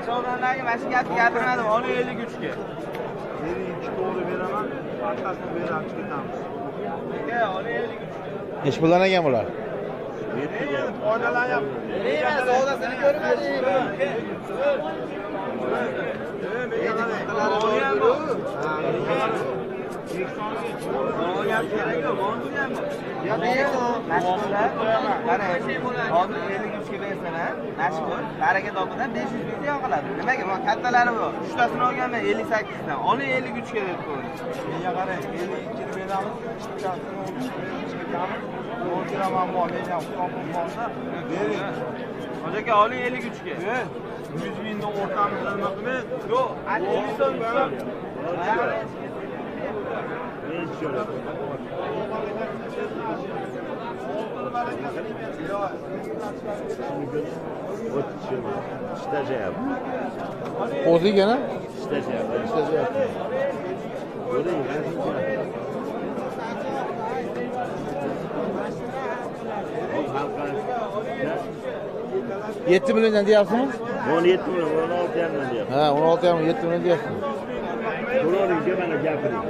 Aşağıdanlarga mana shu gapni gapirmadim. 53 ga. 52 to'g'ri beraman. Orqasini berib ketamiz. Aka, 53 ga. Nechi puldan ekan bular? Foydalanyapti. Nima savdosini ko'rmadi. Baraka topidan 500 ming yo'q qiladi. Nimaga? Men kattalari bor. 3 tasini olganman 58 dan. Oni 53 ga deb qo'ydim. Menga qarang, 52 ni beramiz. Ikkitasini 13 ga ketamiz. 10 kiraman bor, men ham qopim borda. Bering. Hozirga oling 53 ga. 100 mingni o'rtamizda nima qilmay? Yo'q, 50 so'm. O'zi yana? Yetti milyondan deyapsizmi? 17 milyon, 16 yandan deyapti. Ha, 16 ham 7 milyon deyapsiz. To'g'ri, mana gapiring.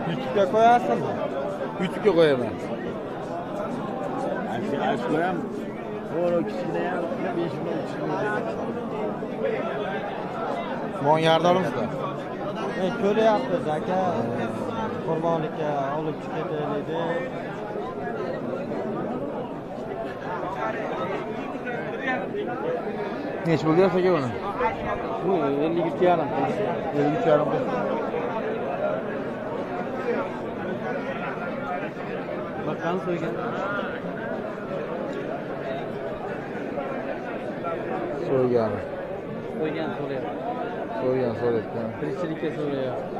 YouTube'ga qo'yasizmi? YouTube'ga qo'yaman. Aşkı ham, o kichkina ham 5 milyon. Mon yardalimizda. Ko'ryapmiz aka. Qurbonlikka olib chiqib ketaylik. Nechi pul deyapsiz aka buni? Bu 52 yarim. 53 yarim pul. Bakalım soygan. So'ygan. Soygan so'rayapti. So'ygan so'rayapti. Tirikchilikka so'rayapti.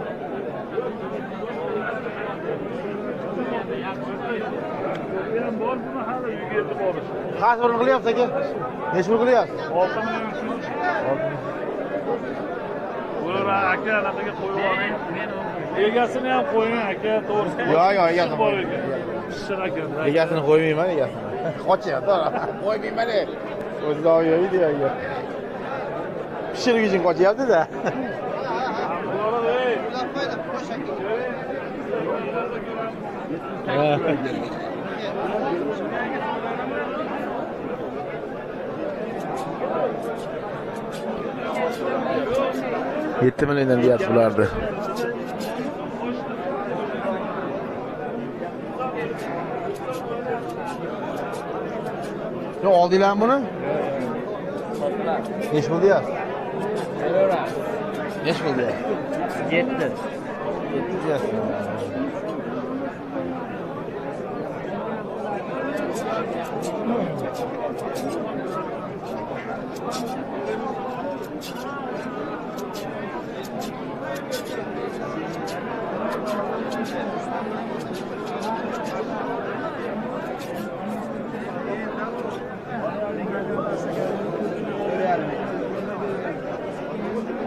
Qancha pul qilyapsiz aka? Nechi pul qilyapsiz? 6 milyon. Bular aka anaqaga qo'yib oling. Egasini ham qo'ying aka, to'g'risi. Yo'q, egasini bor qo'ying. ekan. Pishir aka. Egasini qo'ymayman, egasini. Qochyapti. Qo'ymayman. O'zida yo'ydi aka. Pishirib uchun qochyapti-da. Yetti milyondan deyapti bularni. Ne oldular bunu? Neç buldu ya? Neç buldu ya? 7. 7 diyorsun.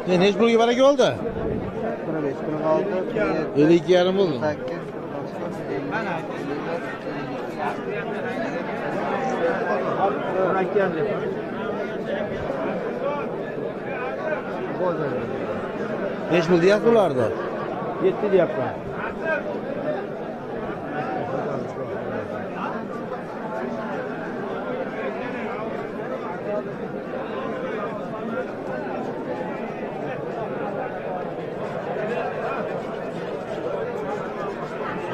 Neç bulgu bana oldu? 45, 46, 52 yarım oldu. 8, 90. Neç buldu ya bunlarda? 7 deyapman.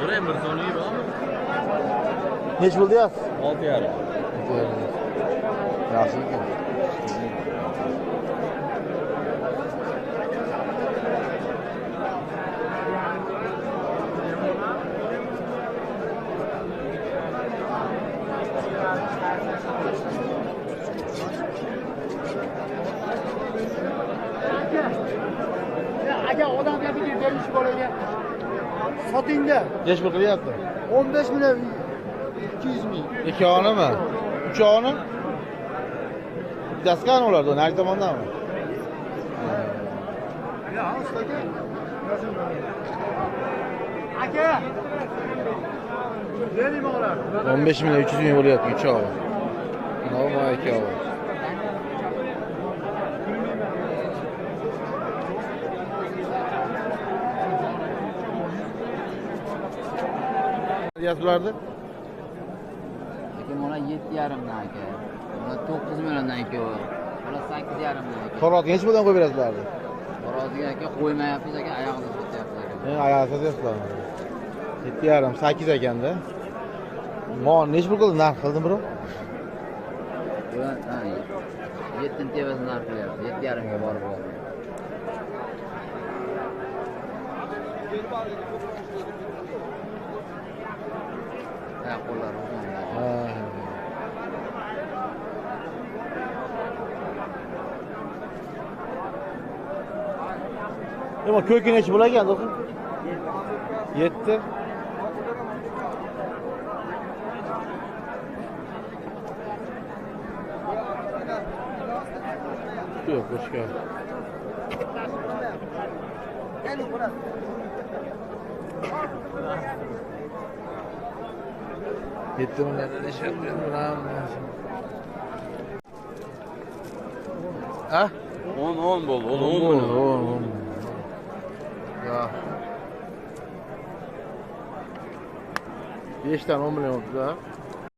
So'rayman bir soniga bormi? Neç buldu ya? 6 yarim. Yaxshi ekan. Aka odamga bir bermish bolaga. Sotingda. Neç pul qilyapti? 15 milyon 200 ming. Ikkovini? Uchovini? Bittasi qani ulardan? Nari tomondanmi? Aka. Beraymi ular? 15 million 300 ming bo'lyapti uchovi. Mana bu ikkovi. Deyapsizlardi? Aka mana 7,5 dan aka. Mana 9 milliondan ikkovi. Mana 8,5 dan aka. Xo'rotga hech bo'lgan qo'yib berasizlardi. Xo'roziga aka qo'ymayapmiz aka, oyog'ini sotyapmiz aka. Ayol sotyapsizlarmi? 7,5 8 ekanda. Mon nech pul qildi? Narx qildimi bro? Bular 7 tevasini narx qilyapti. 7,5 ga borib bo'ladi. Ha, qo'llar uzun. Ha. Nima ko'ki nechi bo'lagan do'stim? 7. Yo'q, boshqa. Yetti million ish yapıyorum. Ha? 10 bol, 10 10. Ya. 5 tane 10 milyon oldu da.